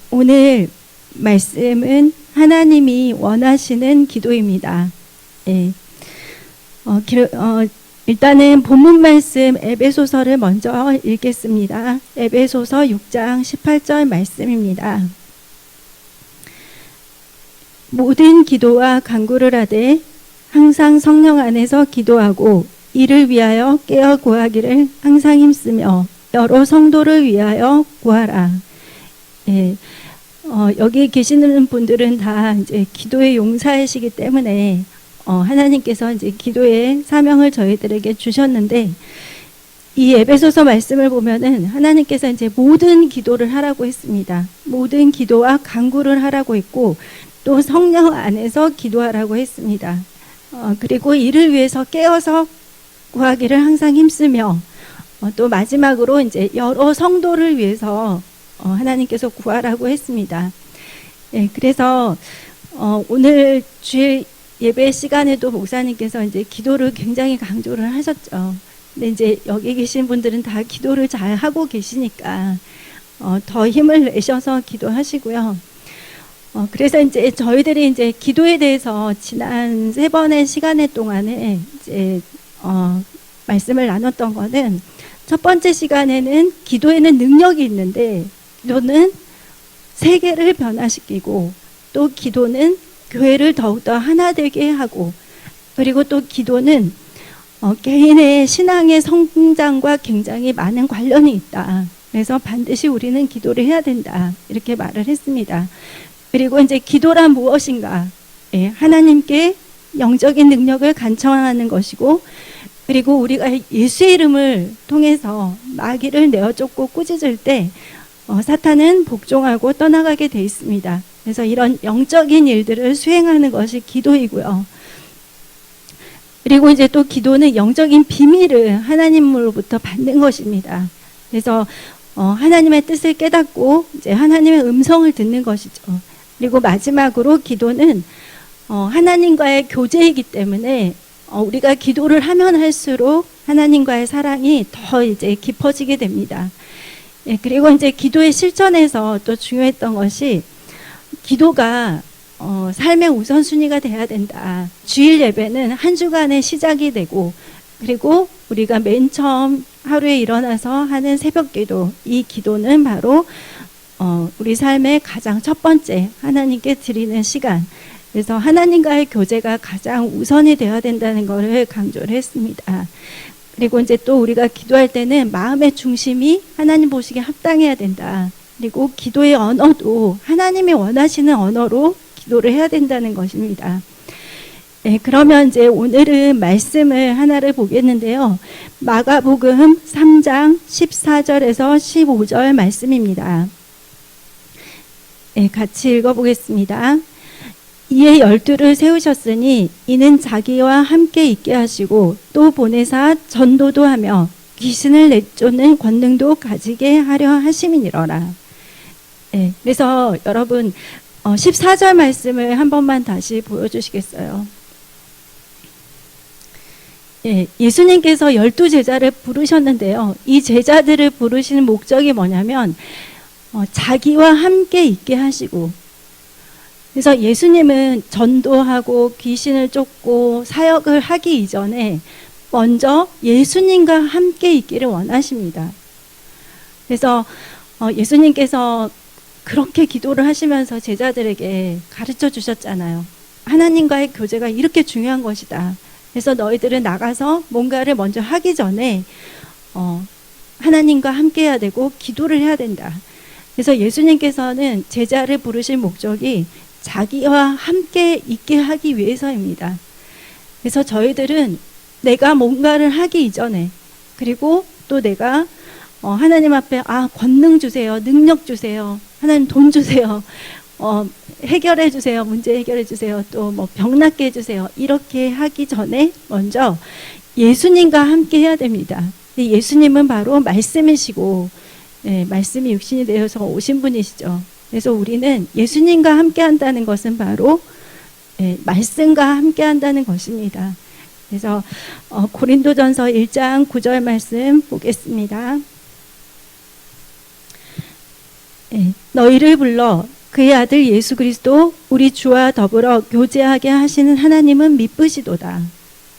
오늘 말씀은 하나님이 원하시는 기도입니다. 일단은 본문 말씀 에베소서를 먼저 읽겠습니다. 에베소서 6장 18절 말씀입니다. 모든 기도와 간구를 하되 항상 성령 안에서 기도하고 이를 위하여 깨어 구하기를 항상 힘쓰며 여러 성도를 위하여 구하라. 여기 계시는 분들은 다 이제 기도의 용사이시기 때문에 하나님께서 이제 기도의 사명을 저희들에게 주셨는데, 이 에베소서 말씀을 보면은 하나님께서 이제 모든 기도를 하라고 했습니다. 모든 기도와 간구를 하라고 했고, 또 성령 안에서 기도하라고 했습니다. 그리고 이를 위해서 깨어서 구하기를 항상 힘쓰며, 또 마지막으로 이제 여러 성도를 위해서 하나님께서 구하라고 했습니다. 그래서 오늘 주일 예배 시간에도 목사님께서 이제 기도를 굉장히 강조를 하셨죠. 근데 이제 여기 계신 분들은 다 기도를 잘 하고 계시니까 더 힘을 내셔서 기도하시고요. 그래서 이제 저희들이 이제 기도에 대해서 지난 3번의 시간에 동안에 이제 말씀을 나눴던 거는, 첫 번째 시간에는 기도에는 능력이 있는데 기도는 세계를 변화시키고, 또 기도는 교회를 더욱더 하나 되게 하고, 그리고 또 기도는 개인의 신앙의 성장과 굉장히 많은 관련이 있다. 그래서 반드시 우리는 기도를 해야 된다. 이렇게 말을 했습니다. 그리고 이제 기도란 무엇인가? 하나님께 영적인 능력을 간청하는 것이고, 그리고 우리가 예수의 이름을 통해서 마귀를 내어쫓고 꾸짖을 때 사탄은 복종하고 떠나가게 돼 있습니다. 그래서 이런 영적인 일들을 수행하는 것이 기도이고요. 그리고 이제 또 기도는 영적인 비밀을 하나님으로부터 받는 것입니다. 그래서 하나님의 뜻을 깨닫고 이제 하나님의 음성을 듣는 것이죠. 그리고 마지막으로 기도는 하나님과의 교제이기 때문에 우리가 기도를 하면 할수록 하나님과의 사랑이 더 이제 깊어지게 됩니다. 그리고 이제 기도의 실천에서 또 중요했던 것이, 기도가 삶의 우선순위가 돼야 된다. 주일 예배는 한 주간의 시작이 되고, 그리고 우리가 맨 처음 하루에 일어나서 하는 새벽 기도, 이 기도는 바로 우리 삶의 가장 첫 번째 하나님께 드리는 시간. 그래서 하나님과의 교제가 가장 우선이 되어야 된다는 것을 강조를 했습니다. 그리고 이제 또 우리가 기도할 때는 마음의 중심이 하나님 보시기에 합당해야 된다. 그리고 기도의 언어도 하나님이 원하시는 언어로 기도를 해야 된다는 것입니다. 그러면 이제 오늘은 말씀을 하나를 보겠는데요. 마가복음 3장 14절에서 15절 말씀입니다. 같이 읽어보겠습니다. 이에 12를 세우셨으니 이는 자기와 함께 있게 하시고 또 보내사 전도도 하며 귀신을 내쫓는 권능도 가지게 하려 하심이니라. 그래서 여러분 14절 말씀을 한 번만 다시 보여주시겠어요? 예수님께서 12제자를 부르셨는데요. 이 제자들을 부르시는 목적이 뭐냐면 자기와 함께 있게 하시고, 그래서 예수님은 전도하고 귀신을 쫓고 사역을 하기 이전에 먼저 예수님과 함께 있기를 원하십니다. 그래서 예수님께서 그렇게 기도를 하시면서 제자들에게 가르쳐 주셨잖아요. 하나님과의 교제가 이렇게 중요한 것이다. 그래서 너희들은 나가서 뭔가를 먼저 하기 전에 하나님과 함께 해야 되고 기도를 해야 된다. 그래서 예수님께서는 제자를 부르신 목적이 자기와 함께 있게 하기 위해서입니다. 그래서 저희들은 내가 뭔가를 하기 이전에, 그리고 또 내가 하나님 앞에 권능 주세요, 능력 주세요, 하나님 돈 주세요, 해결해 주세요, 문제 해결해 주세요, 또 뭐 병 낫게 해주세요, 이렇게 하기 전에 먼저 예수님과 함께 해야 됩니다. 예수님은 바로 말씀이시고, 말씀이 육신이 되어서 오신 분이시죠. 그래서 우리는 예수님과 함께 한다는 것은 바로 말씀과 함께 한다는 것입니다. 그래서 고린도전서 1장 9절 말씀 보겠습니다. 예, 너희를 불러 그의 아들 예수 그리스도 우리 주와 더불어 교제하게 하시는 하나님은 미쁘시도다.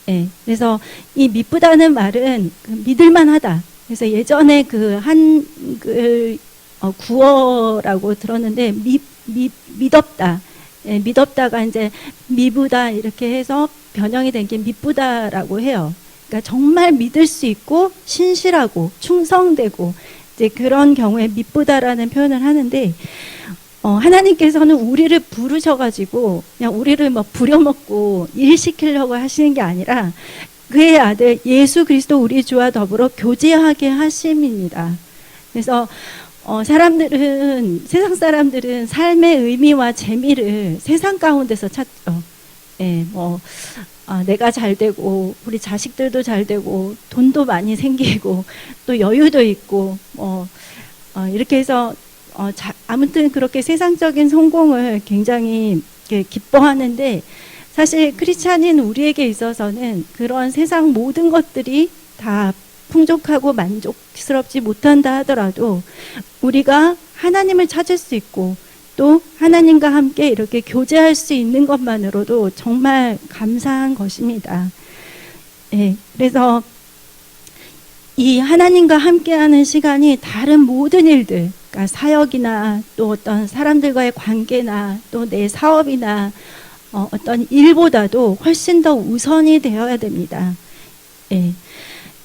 예, 그래서 이 미쁘다는 말은 믿을만하다. 그래서 예전에 그 한글 구어라고 들었는데 믿었다. 예, 믿었다가 이제 미부다 이렇게 해서 변형이 된 게 미쁘다라고 해요. 그러니까 정말 믿을 수 있고 신실하고 충성되고 이제 그런 경우에 미쁘다라는 표현을 하는데 하나님께서는 우리를 부르셔가지고 그냥 우리를 뭐 부려먹고 일시키려고 하시는 게 아니라 그의 아들 예수 그리스도 우리 주와 더불어 교제하게 하심입니다. 그래서 세상 사람들은 삶의 의미와 재미를 세상 가운데서 찾죠. 예, 내가 잘 되고 우리 자식들도 잘 되고 돈도 많이 생기고 또 여유도 있고 이렇게 해서 아무튼 그렇게 세상적인 성공을 굉장히 기뻐하는데 사실 크리스찬인 우리에게 있어서는 그런 세상 모든 것들이 다 풍족하고 만족스럽지 못한다 하더라도 우리가 하나님을 찾을 수 있고 또 하나님과 함께 이렇게 교제할 수 있는 것만으로도 정말 감사한 것입니다. 예, 그래서 이 하나님과 함께하는 시간이 다른 모든 일들, 그러니까 사역이나 또 어떤 사람들과의 관계나 또 내 사업이나 어떤 일보다도 훨씬 더 우선이 되어야 됩니다. 예.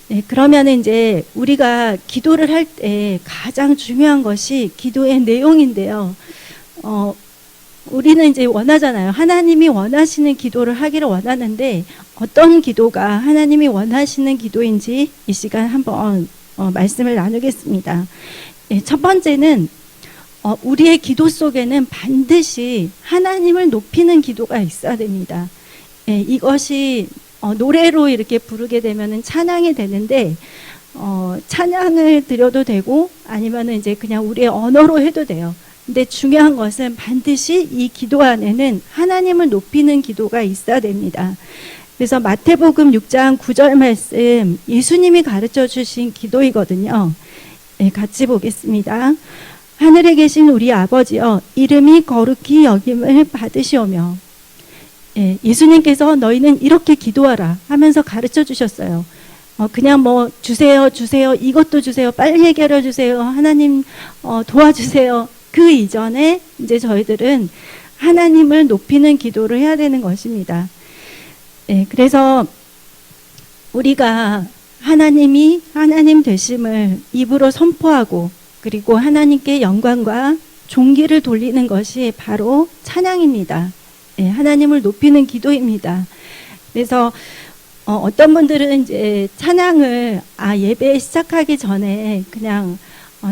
네, 그러면 이제 우리가 기도를 할 때 가장 중요한 것이 기도의 내용인데요. 우리는 이제 원하잖아요. 하나님이 원하시는 기도를 하기를 원하는데 어떤 기도가 하나님이 원하시는 기도인지 이 시간 한번 말씀을 나누겠습니다. 네, 첫 번째는 우리의 기도 속에는 반드시 하나님을 높이는 기도가 있어야 됩니다. 네, 이것이 노래로 이렇게 부르게 되면은 찬양이 되는데 찬양을 드려도 되고 아니면은 이제 그냥 우리의 언어로 해도 돼요. 근데 중요한 것은 반드시 이 기도 안에는 하나님을 높이는 기도가 있어야 됩니다. 그래서 마태복음 6장 9절 말씀 예수님이 가르쳐 주신 기도이거든요. 네, 같이 보겠습니다. 하늘에 계신 우리 아버지여 이름이 거룩히 여김을 받으시오며. 예, 예수님께서 너희는 이렇게 기도하라 하면서 가르쳐 주셨어요. 그냥 뭐 주세요 이것도 주세요 빨리 해결해 주세요 하나님 도와주세요. 그 이전에 이제 저희들은 하나님을 높이는 기도를 해야 되는 것입니다. 예, 그래서 우리가 하나님이 하나님 되심을 입으로 선포하고 그리고 하나님께 영광과 존귀를 돌리는 것이 바로 찬양입니다. 예, 하나님을 높이는 기도입니다. 그래서 어떤 분들은 이제 찬양을 예배 시작하기 전에 그냥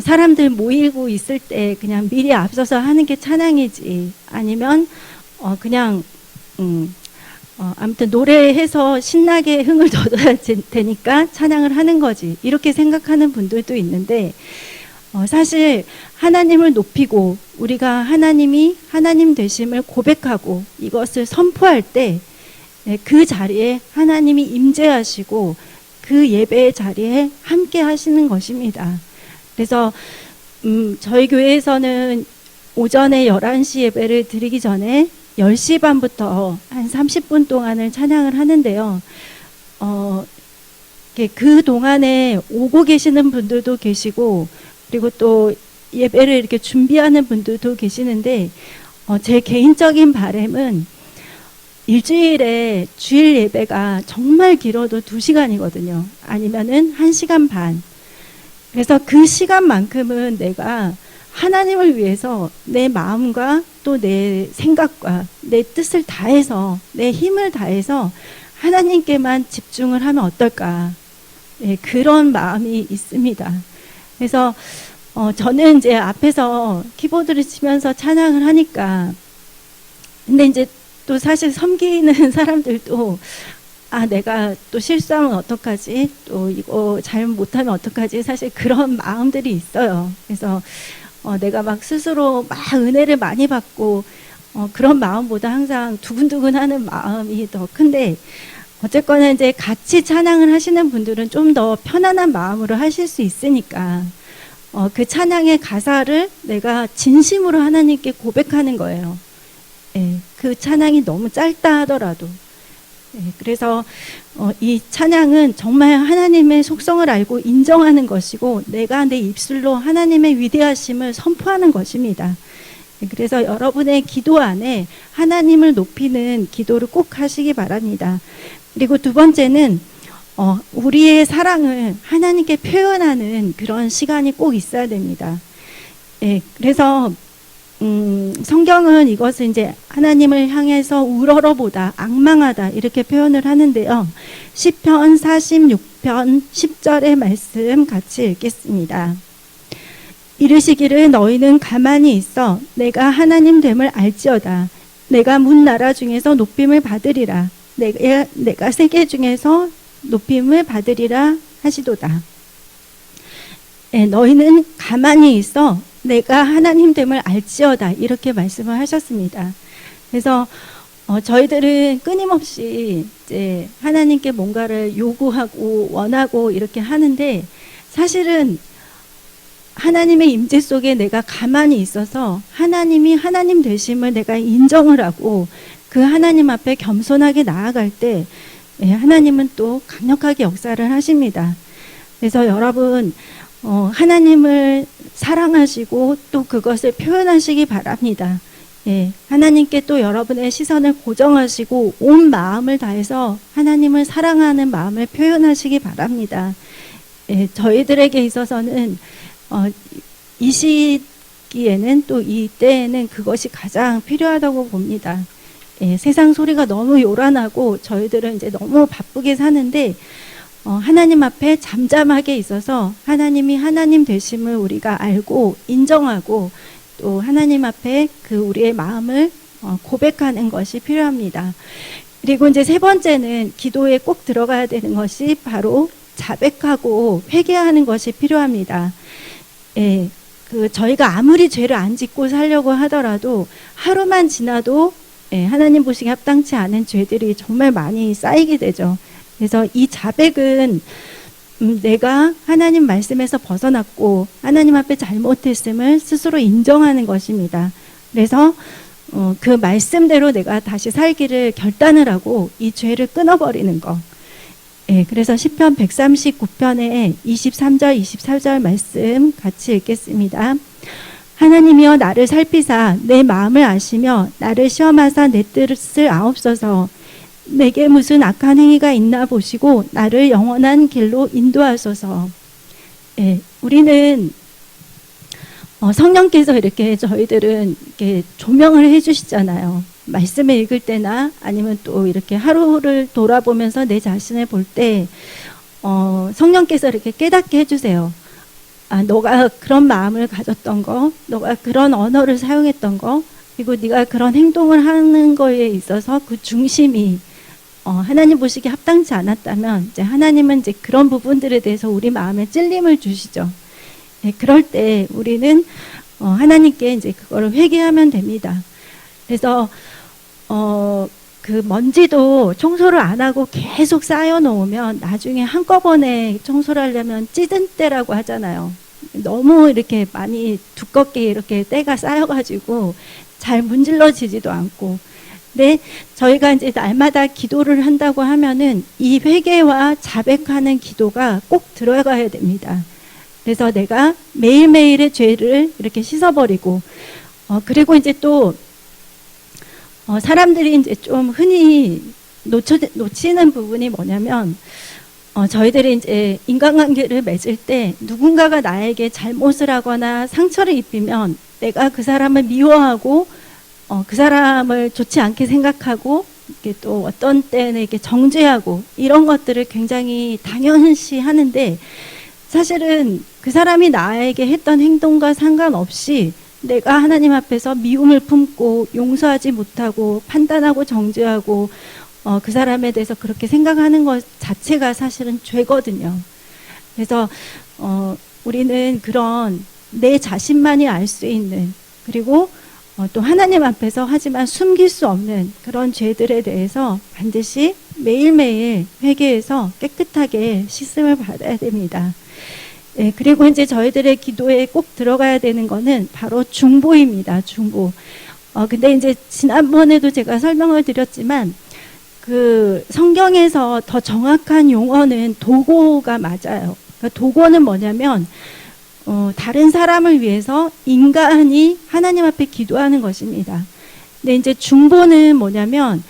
사람들 모이고 있을 때 그냥 미리 앞서서 하는 게 찬양이지 아니면 그냥 아무튼 노래해서 신나게 흥을 돋아야 되니까 찬양을 하는 거지 이렇게 생각하는 분들도 있는데 사실 하나님을 높이고 우리가 하나님이 하나님 되심을 고백하고 이것을 선포할 때 그 자리에 하나님이 임재하시고 그 예배의 자리에 함께 하시는 것입니다. 그래서 저희 교회에서는 오전에 11시 예배를 드리기 전에 10시 반부터 한 30분 동안을 찬양을 하는데요. 그 동안에 오고 계시는 분들도 계시고 그리고 또 예배를 이렇게 준비하는 분들도 계시는데 제 개인적인 바람은 일주일에 주일 예배가 정말 길어도 2시간이거든요. 아니면은 1시간 반. 그래서 그 시간만큼은 내가 하나님을 위해서 내 마음과 또 내 생각과 내 뜻을 다해서 내 힘을 다해서 하나님께만 집중을 하면 어떨까. 네, 그런 마음이 있습니다. 그래서 저는 이제 앞에서 키보드를 치면서 찬양을 하니까 근데 이제 또 사실 섬기는 사람들도 내가 또 실수하면 어떡하지? 또 이거 잘못 못하면 어떡하지? 사실 그런 마음들이 있어요. 그래서 내가 막 스스로 막 은혜를 많이 받고 그런 마음보다 항상 두근두근하는 마음이 더 큰데 어쨌거나 이제 같이 찬양을 하시는 분들은 좀 더 편안한 마음으로 하실 수 있으니까 그 찬양의 가사를 내가 진심으로 하나님께 고백하는 거예요. 예, 그 찬양이 너무 짧다 하더라도. 예, 그래서 이 찬양은 정말 하나님의 속성을 알고 인정하는 것이고 내가 내 입술로 하나님의 위대하심을 선포하는 것입니다. 예, 그래서 여러분의 기도 안에 하나님을 높이는 기도를 꼭 하시기 바랍니다. 그리고 두 번째는 우리의 사랑을 하나님께 표현하는 그런 시간이 꼭 있어야 됩니다. 예, 그래서 성경은 이것을 이제 하나님을 향해서 우러러보다 악망하다 이렇게 표현을 하는데요. 시편 46편 10절의 말씀 같이 읽겠습니다. 이르시기를 너희는 가만히 있어 내가 하나님 됨을 알지어다. 내가 문 나라 중에서 높임을 받으리라. 내가 세계 중에서 높임을 받으리라 하시도다. 예, 너희는 가만히 있어 내가 하나님 됨을 알지어다 이렇게 말씀을 하셨습니다. 그래서 저희들은 끊임없이 이제 하나님께 뭔가를 요구하고 원하고 이렇게 하는데 사실은 하나님의 임재 속에 내가 가만히 있어서 하나님이 하나님 되심을 내가 인정을 하고 그 하나님 앞에 겸손하게 나아갈 때 하나님은 또 강력하게 역사를 하십니다. 그래서 여러분 하나님을 사랑하시고 또 그것을 표현하시기 바랍니다. 예, 하나님께 또 여러분의 시선을 고정하시고 온 마음을 다해서 하나님을 사랑하는 마음을 표현하시기 바랍니다. 예, 저희들에게 있어서는 이 시기에는 또 이때에는 그것이 가장 필요하다고 봅니다. 예, 세상 소리가 너무 요란하고 저희들은 이제 너무 바쁘게 사는데 하나님 앞에 잠잠하게 있어서 하나님이 하나님 되심을 우리가 알고 인정하고 또 하나님 앞에 그 우리의 마음을 고백하는 것이 필요합니다. 그리고 이제 세 번째는 기도에 꼭 들어가야 되는 것이 바로 자백하고 회개하는 것이 필요합니다. 예, 저희가 아무리 죄를 안 짓고 살려고 하더라도 하루만 지나도 하나님 보시기에 합당치 않은 죄들이 정말 많이 쌓이게 되죠. 그래서 이 자백은 내가 하나님 말씀에서 벗어났고 하나님 앞에 잘못했음을 스스로 인정하는 것입니다. 그래서 그 말씀대로 내가 다시 살기를 결단을 하고 이 죄를 끊어버리는 것. 예, 그래서 시편 139편의 23절 24절 말씀 같이 읽겠습니다. 하나님이여 나를 살피사 내 마음을 아시며 나를 시험하사 내 뜻을 아옵소서. 내게 무슨 악한 행위가 있나 보시고 나를 영원한 길로 인도하소서. 예, 우리는 성령께서 이렇게 저희들은 이렇게 조명을 해주시잖아요. 말씀을 읽을 때나 아니면 또 이렇게 하루를 돌아보면서 내 자신을 볼 때 성령께서 이렇게 깨닫게 해주세요. 아, 너가 그런 마음을 가졌던 거, 너가 그런 언어를 사용했던 거, 그리고 네가 그런 행동을 하는 거에 있어서 그 중심이 하나님 보시기에 합당치 않았다면 이제 하나님은 이제 그런 부분들에 대해서 우리 마음에 찔림을 주시죠. 네, 그럴 때 우리는 하나님께 이제 그거를 회개하면 됩니다. 그래서 그 먼지도 청소를 안 하고 계속 쌓여 놓으면 나중에 한꺼번에 청소를 하려면 찌든 때라고 하잖아요. 너무 이렇게 많이 두껍게 이렇게 때가 쌓여가지고 잘 문질러지지도 않고. 근데 저희가 이제 날마다 기도를 한다고 하면은 이 회개와 자백하는 기도가 꼭 들어가야 됩니다. 그래서 내가 매일매일의 죄를 이렇게 씻어버리고, 그리고 이제 또 사람들이 이제 좀 흔히 놓치는 부분이 뭐냐면, 저희들이 이제 인간관계를 맺을 때 누군가가 나에게 잘못을 하거나 상처를 입히면 내가 그 사람을 미워하고 그 사람을 좋지 않게 생각하고 이렇게 또 어떤 때는 이렇게 정죄하고 이런 것들을 굉장히 당연시 하는데 사실은 그 사람이 나에게 했던 행동과 상관없이 내가 하나님 앞에서 미움을 품고 용서하지 못하고 판단하고 정죄하고 그 사람에 대해서 그렇게 생각하는 것 자체가 사실은 죄거든요. 그래서 우리는 그런 내 자신만이 알 수 있는 그리고 또 하나님 앞에서 하지만 숨길 수 없는 그런 죄들에 대해서 반드시 매일매일 회개해서 깨끗하게 씻음을 받아야 됩니다. 예, 그리고 이제 저희들의 기도에 꼭 들어가야 되는 거는 바로 중보입니다. 중보. 근데 이제 지난번에도 제가 설명을 드렸지만 그 성경에서 더 정확한 용어는 도고가 맞아요. 그러니까 도고는 뭐냐면 다른 사람을 위해서 인간이 하나님 앞에 기도하는 것입니다. 근데 이제 중보는 뭐냐면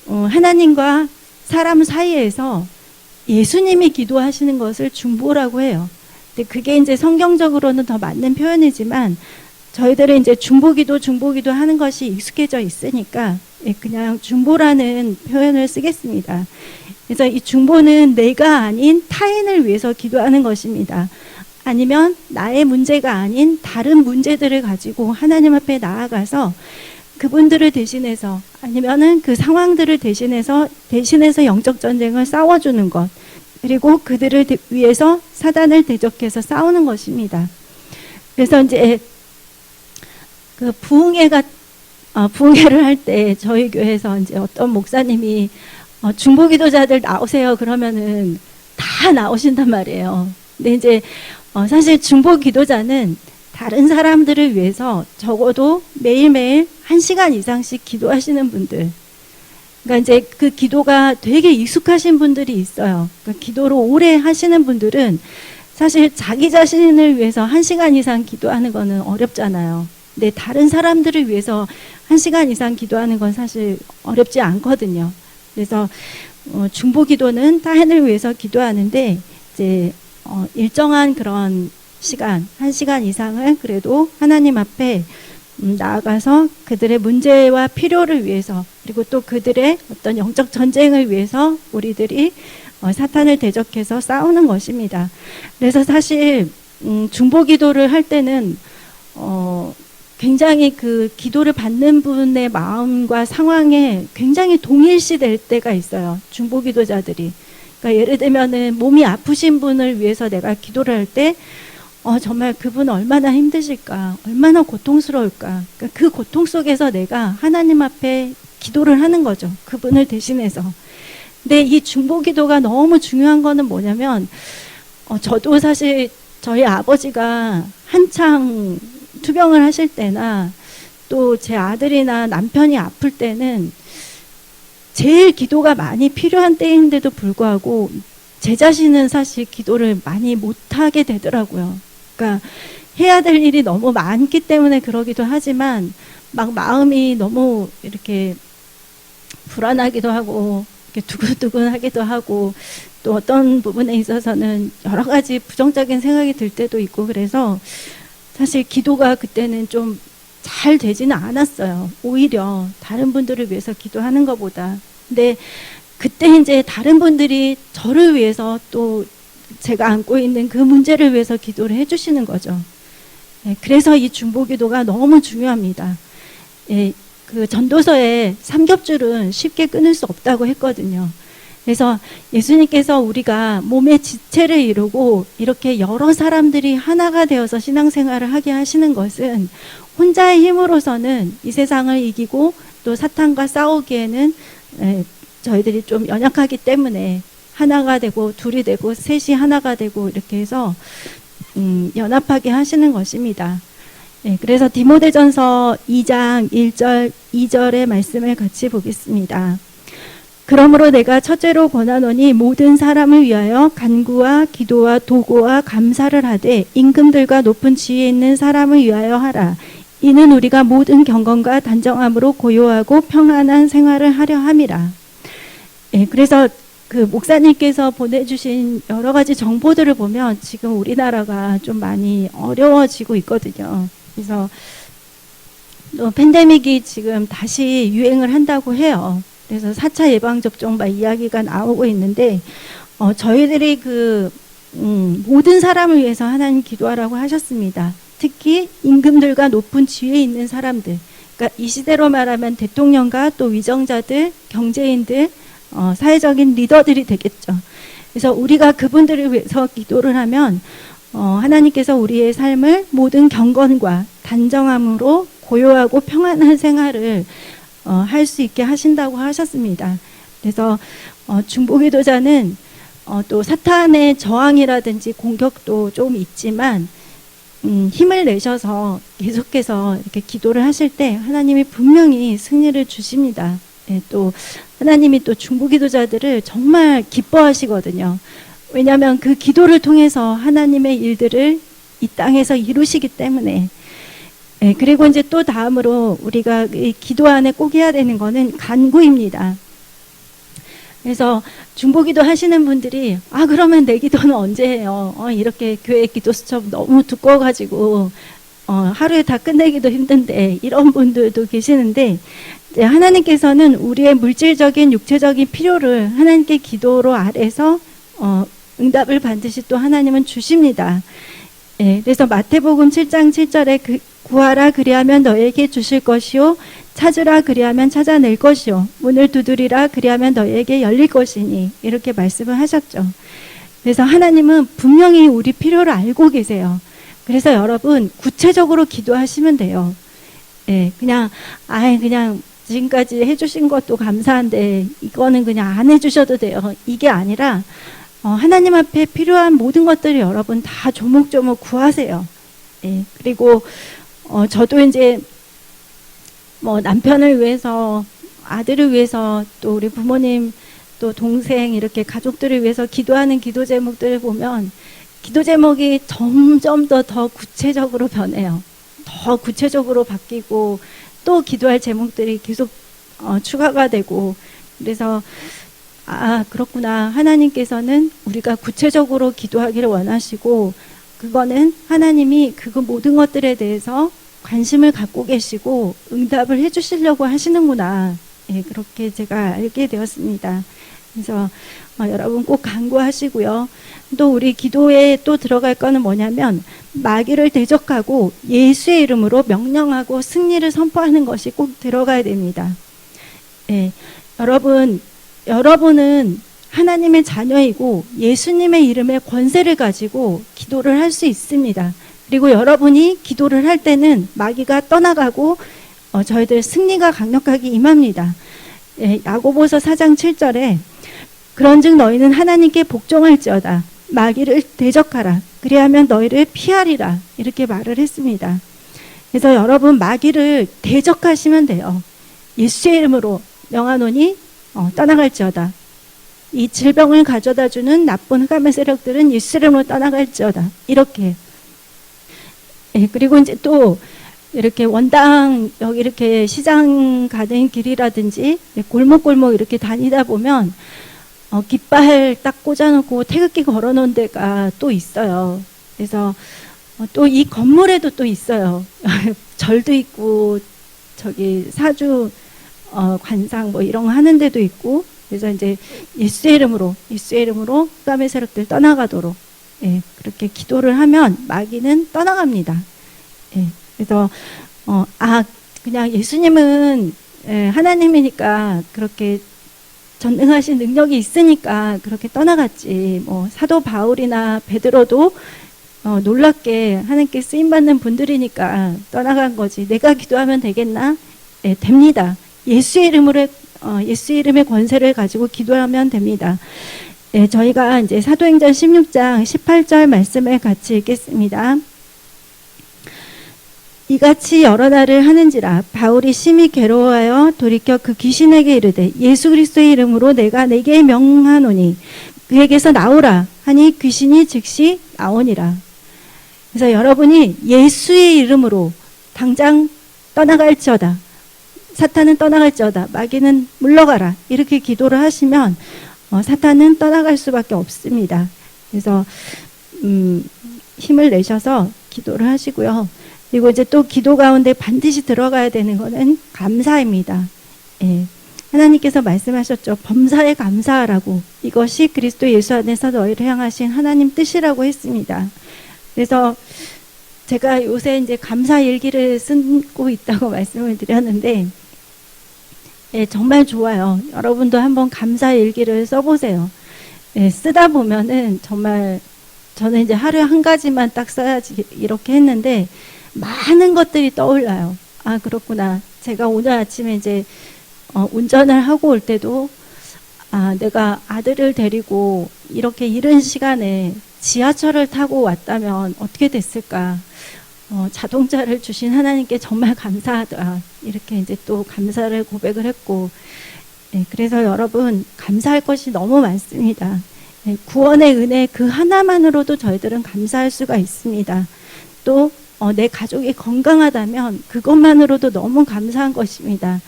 하나님과 사람 사이에서 예수님이 기도하시는 것을 중보라고 해요. 근데 그게 이제 성경적으로는 더 맞는 표현이지만 저희들은 이제 중보기도 하는 것이 익숙해져 있으니까 그냥 중보라는 표현을 쓰겠습니다. 그래서 이 중보는 내가 아닌 타인을 위해서 기도하는 것입니다. 아니면 나의 문제가 아닌 다른 문제들을 가지고 하나님 앞에 나아가서 그분들을 대신해서 아니면은 그 상황들을 대신해서 영적 전쟁을 싸워주는 것, 그리고 그들을 위해서 사단을 대적해서 싸우는 것입니다. 그래서 이제 그 부흥회를 할 때 저희 교회에서 이제 어떤 목사님이 중보기도자들 나오세요 그러면은 다 나오신단 말이에요. 근데 이제 사실 중보기도자는 다른 사람들을 위해서 적어도 매일매일 1시간 이상씩 기도하시는 분들, 그러니까 이제 그 기도가 되게 익숙하신 분들이 있어요. 그러니까 기도를 오래 하시는 분들은 사실 자기 자신을 위해서 1시간 이상 기도하는 거는 어렵잖아요. 근데 다른 사람들을 위해서 1시간 이상 기도하는 건 사실 어렵지 않거든요. 그래서 중보 기도는 타인을 위해서 기도하는데 이제 일정한 그런 시간, 1시간 이상을 그래도 하나님 앞에 나아가서 그들의 문제와 필요를 위해서, 그리고 또 그들의 어떤 영적 전쟁을 위해서 우리들이 사탄을 대적해서 싸우는 것입니다. 그래서 사실 중보 기도를 할 때는 굉장히 그 기도를 받는 분의 마음과 상황에 굉장히 동일시 될 때가 있어요. 중보 기도자들이. 그러니까 예를 들면은 몸이 아프신 분을 위해서 내가 기도를 할 때 정말 그분 얼마나 힘드실까, 얼마나 고통스러울까. 그러니까 그 고통 속에서 내가 하나님 앞에 기도를 하는 거죠. 그분을 대신해서. 근데 이 중보 기도가 너무 중요한 거는 뭐냐면 저도 사실 저희 아버지가 한창 투병을 하실 때나 또 제 아들이나 남편이 아플 때는 제일 기도가 많이 필요한 때인데도 불구하고 제 자신은 사실 기도를 많이 못하게 되더라고요. 그러니까 해야 될 일이 너무 많기 때문에 그러기도 하지만 막 마음이 너무 이렇게 불안하기도 하고 이렇게 두근두근하기도 하고 또 어떤 부분에 있어서는 여러 가지 부정적인 생각이 들 때도 있고, 그래서 사실 기도가 그때는 좀 잘 되지는 않았어요. 오히려 다른 분들을 위해서 기도하는 것보다. 근데 그때 이제 다른 분들이 저를 위해서 또 제가 안고 있는 그 문제를 위해서 기도를 해주시는 거죠. 그래서 이 중보 기도가 너무 중요합니다. 그 전도서에 삼겹줄은 쉽게 끊을 수 없다고 했거든요. 그래서 예수님께서 우리가 몸의 지체를 이루고 이렇게 여러 사람들이 하나가 되어서 신앙생활을 하게 하시는 것은 혼자의 힘으로서는 이 세상을 이기고 또 사탄과 싸우기에는 저희들이 좀 연약하기 때문에 하나가 되고 둘이 되고 셋이 하나가 되고 이렇게 해서 연합하게 하시는 것입니다. 그래서 디모데전서 2장 1절 2절의 말씀을 같이 보겠습니다. 그러므로 내가 첫째로 권하노니 모든 사람을 위하여 간구와 기도와 도고와 감사를 하되 임금들과 높은 지위에 있는 사람을 위하여 하라. 이는 우리가 모든 경건과 단정함으로 고요하고 평안한 생활을 하려 함이라. 그래서 그 목사님께서 보내주신 여러 가지 정보들을 보면 지금 우리나라가 좀 많이 어려워지고 있거든요. 그래서 또 팬데믹이 지금 다시 유행을 한다고 해요. 그래서 4차 예방접종 막 이야기가 나오고 있는데 저희들이 모든 사람을 위해서 하나님 기도하라고 하셨습니다. 특히 임금들과 높은 지위에 있는 사람들, 그러니까 이 시대로 말하면 대통령과 또 위정자들, 경제인들, 사회적인 리더들이 되겠죠. 그래서 우리가 그분들을 위해서 기도를 하면 하나님께서 우리의 삶을 모든 경건과 단정함으로 고요하고 평안한 생활을 할 수 있게 하신다고 하셨습니다. 그래서 중보기도자는 또 사탄의 저항이라든지 공격도 좀 있지만 힘을 내셔서 계속해서 이렇게 기도를 하실 때 하나님이 분명히 승리를 주십니다. 예, 또 하나님이 또 중보기도자들을 정말 기뻐하시거든요. 왜냐하면 그 기도를 통해서 하나님의 일들을 이 땅에서 이루시기 때문에. 예, 그리고 이제 또 다음으로 우리가 이 기도 안에 꼭 해야 되는 거는 간구입니다. 그래서 중보기도 하시는 분들이 그러면 내 기도는 언제 해요? 이렇게 교회 기도 수첩 너무 두꺼워가지고 하루에 다 끝내기도 힘든데, 이런 분들도 계시는데, 이제 하나님께서는 우리의 물질적인 육체적인 필요를 하나님께 기도로 아래서 응답을 반드시 또 하나님은 주십니다. 예, 그래서 마태복음 7장 7절에 구하라 그리하면 너에게 주실 것이요 찾으라 그리하면 찾아낼 것이요 문을 두드리라 그리하면 너에게 열릴 것이니, 이렇게 말씀을 하셨죠. 그래서 하나님은 분명히 우리 필요를 알고 계세요. 그래서 여러분 구체적으로 기도하시면 돼요. 예, 그냥 지금까지 해주신 것도 감사한데 이거는 그냥 안 해주셔도 돼요. 이게 아니라 하나님 앞에 필요한 모든 것들을 여러분 다 조목조목 구하세요. 예, 그리고 저도 이제 남편을 위해서, 아들을 위해서, 또 우리 부모님, 또 동생, 이렇게 가족들을 위해서 기도하는 기도 제목들을 보면 기도 제목이 점점 더 구체적으로 변해요. 더 구체적으로 바뀌고 또 기도할 제목들이 계속 추가가 되고, 그래서 그렇구나. 하나님께서는 우리가 구체적으로 기도하기를 원하시고, 그거는 하나님이 그 모든 것들에 대해서 관심을 갖고 계시고 응답을 해주시려고 하시는구나. 예, 그렇게 제가 알게 되었습니다. 그래서 여러분 꼭 간구하시고요. 또 우리 기도에 또 들어갈 거는 뭐냐면, 마귀를 대적하고 예수의 이름으로 명령하고 승리를 선포하는 것이 꼭 들어가야 됩니다. 예, 여러분은 하나님의 자녀이고 예수님의 이름의 권세를 가지고 기도를 할 수 있습니다. 그리고 여러분이 기도를 할 때는 마귀가 떠나가고 저희들 승리가 강력하게 임합니다. 예, 야고보서 4장 7절에 그런즉 너희는 하나님께 복종할지어다 마귀를 대적하라 그리하면 너희를 피하리라, 이렇게 말을 했습니다. 그래서 여러분 마귀를 대적하시면 돼요. 예수의 이름으로 명하노니 떠나갈지어다. 이 질병을 가져다주는 나쁜 흑암의 세력들은 예수 이름으로 떠나갈지어다, 이렇게. 예, 그리고 이제 또 이렇게 원당, 여기 이렇게 시장 가는 길이라든지 골목골목 이렇게 다니다 보면 깃발 딱 꽂아놓고 태극기 걸어놓은 데가 또 있어요. 그래서 또 이 건물에도 또 있어요. 절도 있고 저기 사주 관상 이런 거 하는 데도 있고. 그래서 이제 예수의 이름으로 흑암의 세력들 떠나가도록, 예, 그렇게 기도를 하면 마귀는 떠나갑니다. 예, 그래서 그냥 예수님은 하나님이니까 그렇게 전능하신 능력이 있으니까 그렇게 떠나갔지. 사도 바울이나 베드로도 놀랍게 하나님께 쓰임 받는 분들이니까 떠나간 거지. 내가 기도하면 되겠나? 예, 됩니다. 예수의 이름의 권세를 가지고 기도하면 됩니다. 예, 저희가 이제 사도행전 16장 18절 말씀을 같이 읽겠습니다. 이같이 여러 날을 하는지라 바울이 심히 괴로워하여 돌이켜 그 귀신에게 이르되 예수 그리스도의 이름으로 내가 내게 명하노니 그에게서 나오라 하니 귀신이 즉시 나오니라. 그래서 여러분이 예수의 이름으로 당장 떠나갈지어다, 사탄은 떠나갈지어다, 마귀는 물러가라, 이렇게 기도를 하시면 사탄은 떠나갈 수밖에 없습니다. 그래서 힘을 내셔서 기도를 하시고요. 그리고 이제 또 기도 가운데 반드시 들어가야 되는 것은 감사입니다. 예, 하나님께서 말씀하셨죠. 범사에 감사하라고. 이것이 그리스도 예수 안에서 너희를 향하신 하나님 뜻이라고 했습니다. 그래서 제가 요새 이제 감사 일기를 쓰고 있다고 말씀을 드렸는데, 예, 정말 좋아요. 여러분도 한번 감사 일기를 써보세요. 예, 쓰다 보면은 정말 저는 이제 하루에 한 가지만 딱 써야지 이렇게 했는데 많은 것들이 떠올라요. 그렇구나. 제가 오늘 아침에 이제 운전을 하고 올 때도 내가 아들을 데리고 이렇게 이른 시간에 지하철을 타고 왔다면 어떻게 됐을까? 자동차를 주신 하나님께 정말 감사하다. 이렇게 이제 또 감사를 고백을 했고, 예, 그래서 여러분 감사할 것이 너무 많습니다. 예, 구원의 은혜 그 하나만으로도 저희들은 감사할 수가 있습니다. 또 내 가족이 건강하다면 그것만으로도 너무 감사한 것입니다.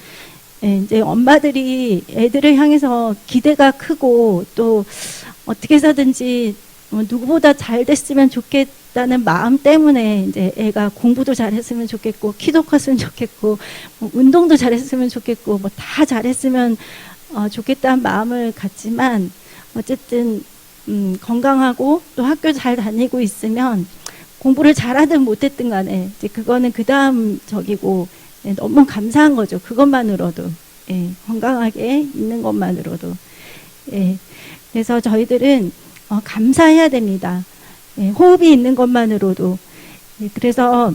예, 이제 엄마들이 애들을 향해서 기대가 크고 또 어떻게 해서든지 누구보다 잘 됐으면 좋겠다는 마음 때문에 이제 애가 공부도 잘했으면 좋겠고 키도 컸으면 좋겠고 운동도 잘했으면 좋겠고 뭐 다 잘했으면 좋겠다는 마음을 갖지만 어쨌든 건강하고 또 학교 잘 다니고 있으면 공부를 잘하든 못했든 간에 이제 그거는 그 다음 적이고 예, 너무 감사한 거죠. 그것만으로도 예, 건강하게 있는 것만으로도 예, 그래서 저희들은 감사해야 됩니다. 예, 호흡이 있는 것만으로도 예, 그래서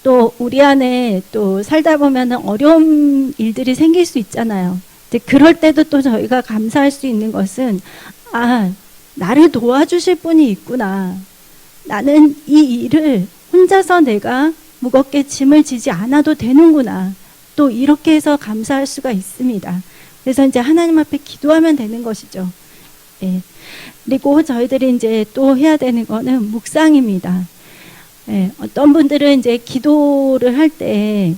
또 우리 안에 또 살다 보면 어려운 일들이 생길 수 있잖아요. 이제 그럴 때도 또 저희가 감사할 수 있는 것은 나를 도와주실 분이 있구나. 나는 이 일을 혼자서 내가 무겁게 짐을 지지 않아도 되는구나. 또 이렇게 해서 감사할 수가 있습니다. 그래서 이제 하나님 앞에 기도하면 되는 것이죠. 예. 그리고 저희들이 이제 또 해야 되는 거는 묵상입니다. 예. 어떤 분들은 이제 기도를 할 때,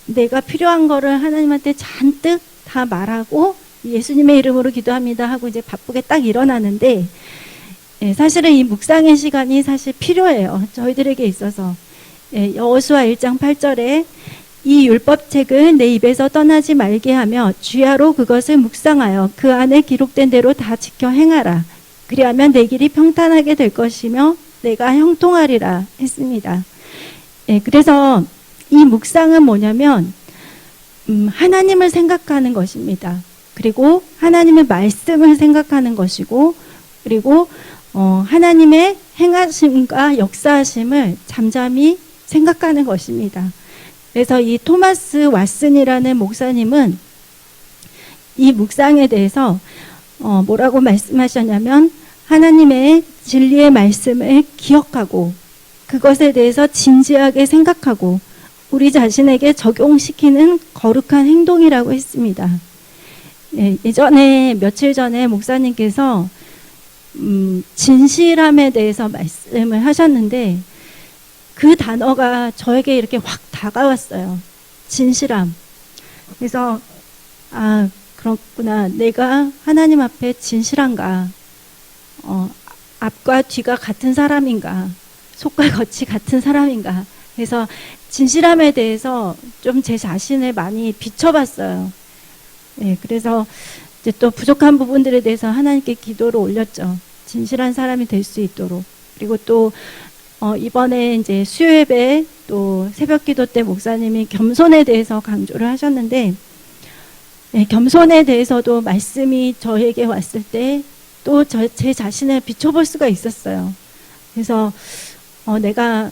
내가 필요한 거를 하나님한테 잔뜩 다 말하고 예수님의 이름으로 기도합니다 하고 이제 바쁘게 딱 일어나는데, 예, 사실은 이 묵상의 시간이 사실 필요해요. 저희들에게 있어서. 예, 여호수아 1장 8절에 이 율법책은 내 입에서 떠나지 말게 하며 주야로 그것을 묵상하여 그 안에 기록된 대로 다 지켜 행하라. 그리하면 내 길이 평탄하게 될 것이며 내가 형통하리라 했습니다. 예, 그래서 이 묵상은 뭐냐면 하나님을 생각하는 것입니다. 그리고 하나님의 말씀을 생각하는 것이고 그리고 하나님의 행하심과 역사하심을 잠잠히 생각하는 것입니다. 그래서 이 토마스 왓슨이라는 목사님은 이 묵상에 대해서 뭐라고 말씀하셨냐면 하나님의 진리의 말씀을 기억하고 그것에 대해서 진지하게 생각하고 우리 자신에게 적용시키는 거룩한 행동이라고 했습니다. 예, 예전에 며칠 전에 목사님께서 진실함에 대해서 말씀을 하셨는데 그 단어가 저에게 이렇게 확 다가왔어요. 진실함. 그래서 그렇구나. 내가 하나님 앞에 진실한가? 앞과 뒤가 같은 사람인가? 속과 겉이 같은 사람인가? 그래서 진실함에 대해서 좀 제 자신을 많이 비춰봤어요. 네, 그래서 이제 또 부족한 부분들에 대해서 하나님께 기도를 올렸죠. 진실한 사람이 될 수 있도록. 그리고 또 이번에 이제 수요예배 또 새벽기도 때 목사님이 겸손에 대해서 강조를 하셨는데 네, 겸손에 대해서도 말씀이 저에게 왔을 때 또 제 자신을 비춰볼 수가 있었어요. 그래서 내가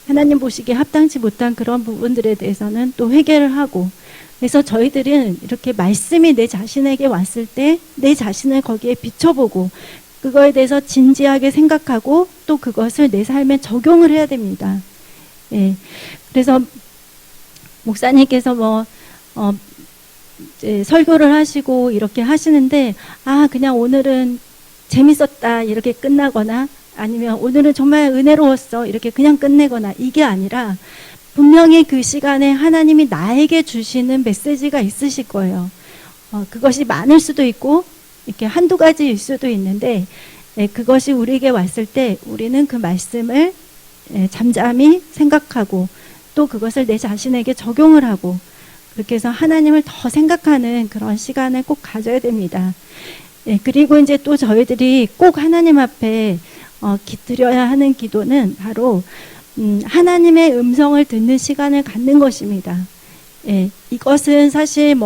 하나님 보시기에 합당치 못한 그런 부분들에 대해서는 또 회개를 하고 그래서 저희들은 이렇게 말씀이 내 자신에게 왔을 때 내 자신을 거기에 비춰보고 그거에 대해서 진지하게 생각하고 또 그것을 내 삶에 적용을 해야 됩니다. 예. 그래서 목사님께서 이제 설교를 하시고 이렇게 하시는데 그냥 오늘은 재밌었다 이렇게 끝나거나 아니면 오늘은 정말 은혜로웠어 이렇게 그냥 끝내거나 이게 아니라 분명히 그 시간에 하나님이 나에게 주시는 메시지가 있으실 거예요. 그것이 많을 수도 있고 이렇게 한두 가지일 수도 있는데 그것이 우리에게 왔을 때 우리는 그 말씀을 잠잠히 생각하고 또 그것을 내 자신에게 적용을 하고 그렇게 해서 하나님을 더 생각하는 그런 시간을 꼭 가져야 됩니다. 그리고 이제 또 저희들이 꼭 하나님 앞에 드려야 하는 기도는 바로 하나님의 음성을 듣는 시간을 갖는 것입니다. 이것은 사실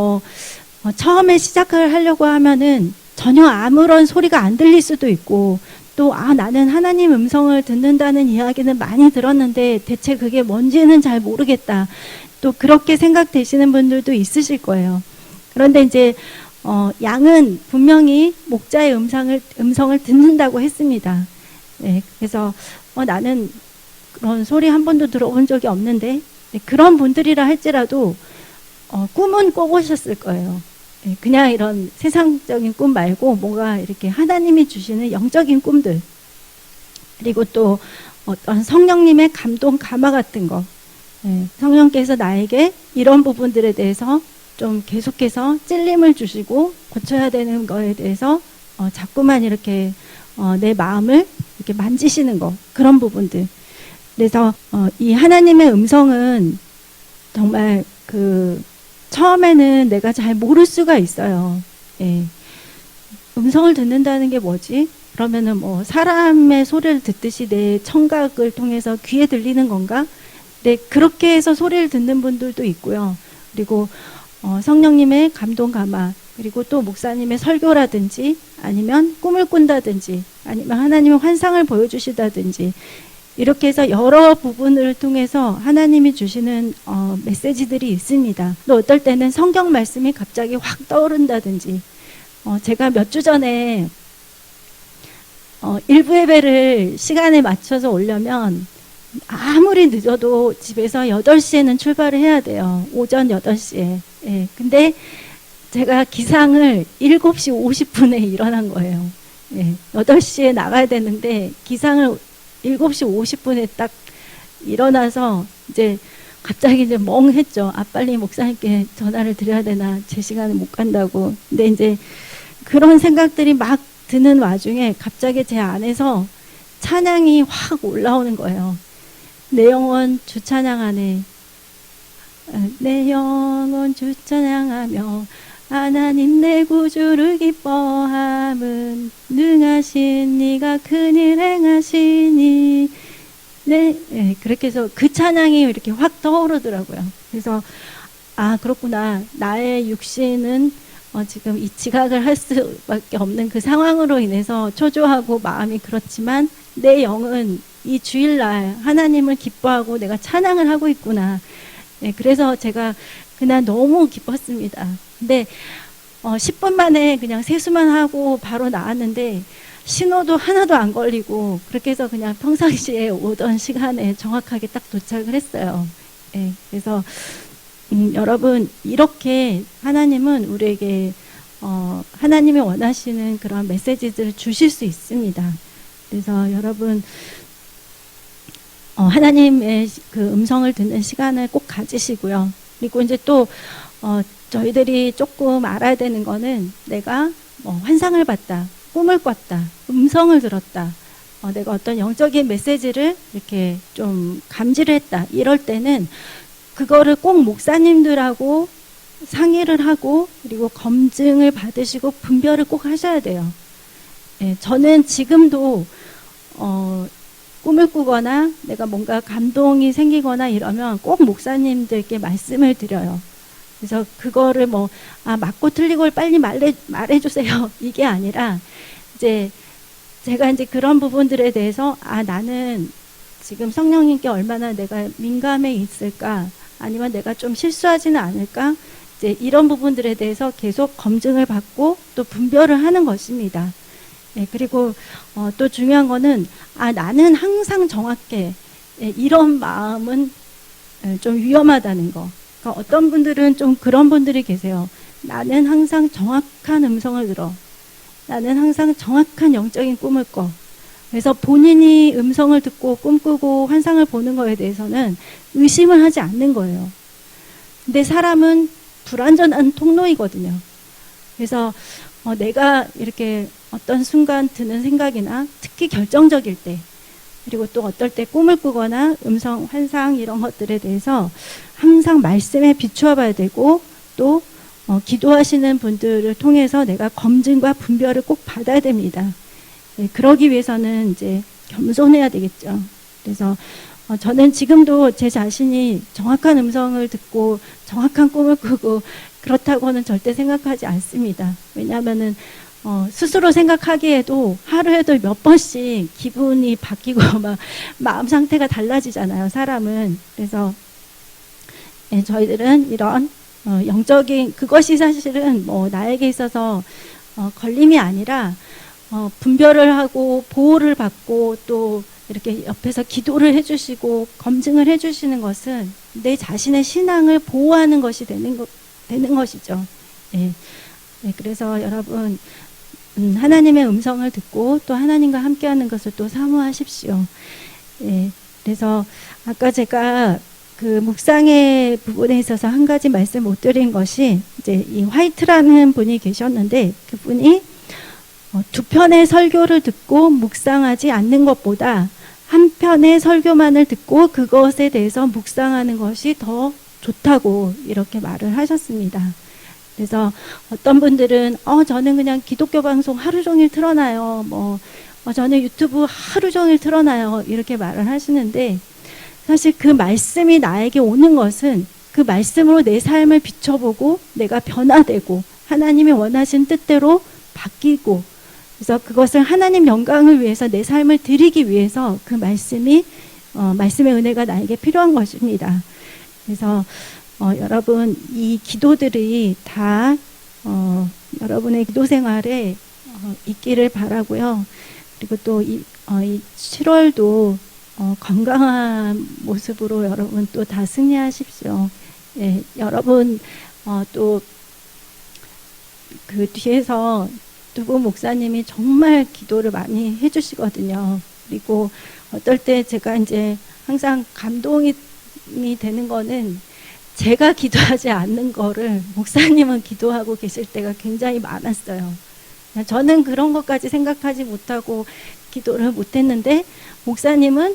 처음에 시작을 하려고 하면은 전혀 아무런 소리가 안 들릴 수도 있고 또 나는 하나님 음성을 듣는다는 이야기는 많이 들었는데 대체 그게 뭔지는 잘 모르겠다. 또 그렇게 생각되시는 분들도 있으실 거예요. 그런데 이제 양은 분명히 목자의 음성을 듣는다고 했습니다. 네, 그래서 나는 그런 소리 한 번도 들어본 적이 없는데, 네, 그런 분들이라 할지라도 꿈은 꿔보셨을 거예요. 네, 그냥 이런 세상적인 꿈 말고 뭔가 이렇게 하나님이 주시는 영적인 꿈들, 그리고 또 어떤 성령님의 감동 감화 같은 거, 네, 성령께서 나에게 이런 부분들에 대해서 좀 계속해서 찔림을 주시고 고쳐야 되는 거에 대해서 자꾸만 이렇게 내 마음을 이렇게 만지시는 거, 그런 부분들. 그래서 이 하나님의 음성은 정말 처음에는 내가 잘 모를 수가 있어요. 예. 음성을 듣는다는 게 뭐지? 그러면은 뭐 사람의 소리를 듣듯이 내 청각을 통해서 귀에 들리는 건가? 네, 그렇게 해서 소리를 듣는 분들도 있고요. 그리고 성령님의 감동 감화, 그리고 또 목사님의 설교라든지 아니면 꿈을 꾼다든지 아니면 하나님의 환상을 보여주시다든지, 이렇게 해서 여러 부분을 통해서 하나님이 주시는 메시지들이 있습니다. 또 어떨 때는 성경 말씀이 갑자기 확 떠오른다든지, 제가 몇 주 전에 일부 예배를 시간에 맞춰서 오려면 아무리 늦어도 집에서 8시에는 출발을 해야 돼요. 오전 8시에. 예, 근데 제가 기상을 7시 50분에 일어난 거예요. 예, 8시에 나가야 되는데 기상을 7시 50분에 딱 일어나서 이제 갑자기 이제 멍했죠. 빨리 목사님께 전화를 드려야 되나, 제 시간에 못 간다고. 근데 이제 그런 생각들이 막 드는 와중에 갑자기 제 안에서 찬양이 확 올라오는 거예요. 내 영혼 주 찬양하네. 내 영혼 주 찬양하며 하나님 내 구주를 기뻐함은 능하신 네가 큰일 행하시니. 네, 그렇게 해서 그 찬양이 이렇게 확 떠오르더라고요. 그래서 그렇구나. 나의 육신은 지금 이 지각을 할 수밖에 없는 그 상황으로 인해서 초조하고 마음이 그렇지만 내 영은 이 주일날 하나님을 기뻐하고 내가 찬양을 하고 있구나. 네, 그래서 제가 그날 너무 기뻤습니다. 근데 10분 만에 그냥 세수만 하고 바로 나왔는데 신호도 하나도 안 걸리고 그렇게 해서 그냥 평상시에 오던 시간에 정확하게 딱 도착을 했어요. 네, 그래서 여러분, 이렇게 하나님은 우리에게 하나님이 원하시는 그런 메시지들을 주실 수 있습니다. 그래서 여러분, 하나님의 그 음성을 듣는 시간을 꼭 가지시고요. 그리고 이제 또 저희들이 조금 알아야 되는 거는, 내가 환상을 봤다, 꿈을 꿨다, 음성을 들었다, 내가 어떤 영적인 메시지를 이렇게 좀 감지를 했다, 이럴 때는 그거를 꼭 목사님들하고 상의를 하고 그리고 검증을 받으시고 분별을 꼭 하셔야 돼요. 예, 저는 지금도 꿈을 꾸거나 내가 뭔가 감동이 생기거나 이러면 꼭 목사님들께 말씀을 드려요. 그래서 그거를 맞고 틀리고를 빨리 말해주세요. 이게 아니라, 이제 제가 이제 그런 부분들에 대해서 나는 지금 성령님께 얼마나 내가 민감해 있을까, 아니면 내가 좀 실수하지는 않을까, 이제 이런 부분들에 대해서 계속 검증을 받고 또 분별을 하는 것입니다. 예, 그리고 또 중요한 거는 나는 항상 정확해. 예, 이런 마음은 좀 위험하다는 거. 그러니까 어떤 분들은 좀 그런 분들이 계세요. 나는 항상 정확한 음성을 들어. 나는 항상 정확한 영적인 꿈을 꿔. 그래서 본인이 음성을 듣고 꿈꾸고 환상을 보는 거에 대해서는 의심을 하지 않는 거예요. 근데 사람은 불완전한 통로이거든요. 그래서 내가 이렇게 어떤 순간 드는 생각이나 특히 결정적일 때, 그리고 또 어떨 때 꿈을 꾸거나 음성, 환상 이런 것들에 대해서 항상 말씀에 비추어 봐야 되고, 또 기도하시는 분들을 통해서 내가 검증과 분별을 꼭 받아야 됩니다. 네, 그러기 위해서는 이제 겸손해야 되겠죠. 그래서 저는 지금도 제 자신이 정확한 음성을 듣고 정확한 꿈을 꾸고 그렇다고는 절대 생각하지 않습니다. 왜냐하면은 스스로 생각하기에도 하루에도 몇 번씩 기분이 바뀌고 막 마음 상태가 달라지잖아요, 사람은. 그래서 저희들은 이런 영적인 그것이 사실은 뭐 나에게 있어서 걸림이 아니라 분별을 하고 보호를 받고 또 이렇게 옆에서 기도를 해주시고 검증을 해주시는 것은 내 자신의 신앙을 보호하는 것이 되는 것이죠. 예. 네, 그래서 여러분 하나님의 음성을 듣고 또 하나님과 함께하는 것을 또 사모하십시오. 예. 그래서 아까 제가 그 묵상의 부분에 있어서 한 가지 말씀 못 드린 것이 이제 이 화이트라는 분이 계셨는데 그분이 두 편의 설교를 듣고 묵상하지 않는 것보다 한 편의 설교만을 듣고 그것에 대해서 묵상하는 것이 더 좋다고 이렇게 말을 하셨습니다. 그래서 어떤 분들은 저는 그냥 기독교 방송 하루 종일 틀어놔요. 저는 유튜브 하루 종일 틀어놔요. 이렇게 말을 하시는데 사실 그 말씀이 나에게 오는 것은 그 말씀으로 내 삶을 비춰보고 내가 변화되고 하나님이 원하신 뜻대로 바뀌고 그래서 그것을 하나님 영광을 위해서 내 삶을 드리기 위해서 그 말씀의 은혜가 나에게 필요한 것입니다. 그래서 여러분 이 기도들이 다 여러분의 기도 생활에 있기를 바라고요. 그리고 또 이 7월도 건강한 모습으로 여러분 또 다 승리하십시오. 예, 여러분 또 그 뒤에서 두부 목사님이 정말 기도를 많이 해주시거든요. 그리고 어떨 때 제가 이제 항상 감동이 되는 거는 제가 기도하지 않는 거를 목사님은 기도하고 계실 때가 굉장히 많았어요. 저는 그런 것까지 생각하지 못하고 기도를 못했는데 목사님은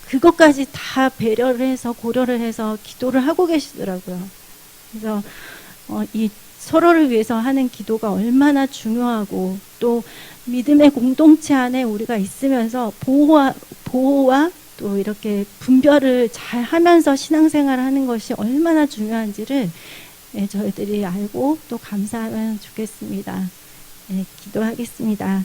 그것까지 다 배려를 해서 고려를 해서 기도를 하고 계시더라고요. 그래서 이 서로를 위해서 하는 기도가 얼마나 중요하고 또 믿음의 공동체 안에 우리가 있으면서 보호와 또 이렇게 분별을 잘 하면서 신앙생활을 하는 것이 얼마나 중요한지를 저희들이 알고 또 감사하면 좋겠습니다. 기도하겠습니다.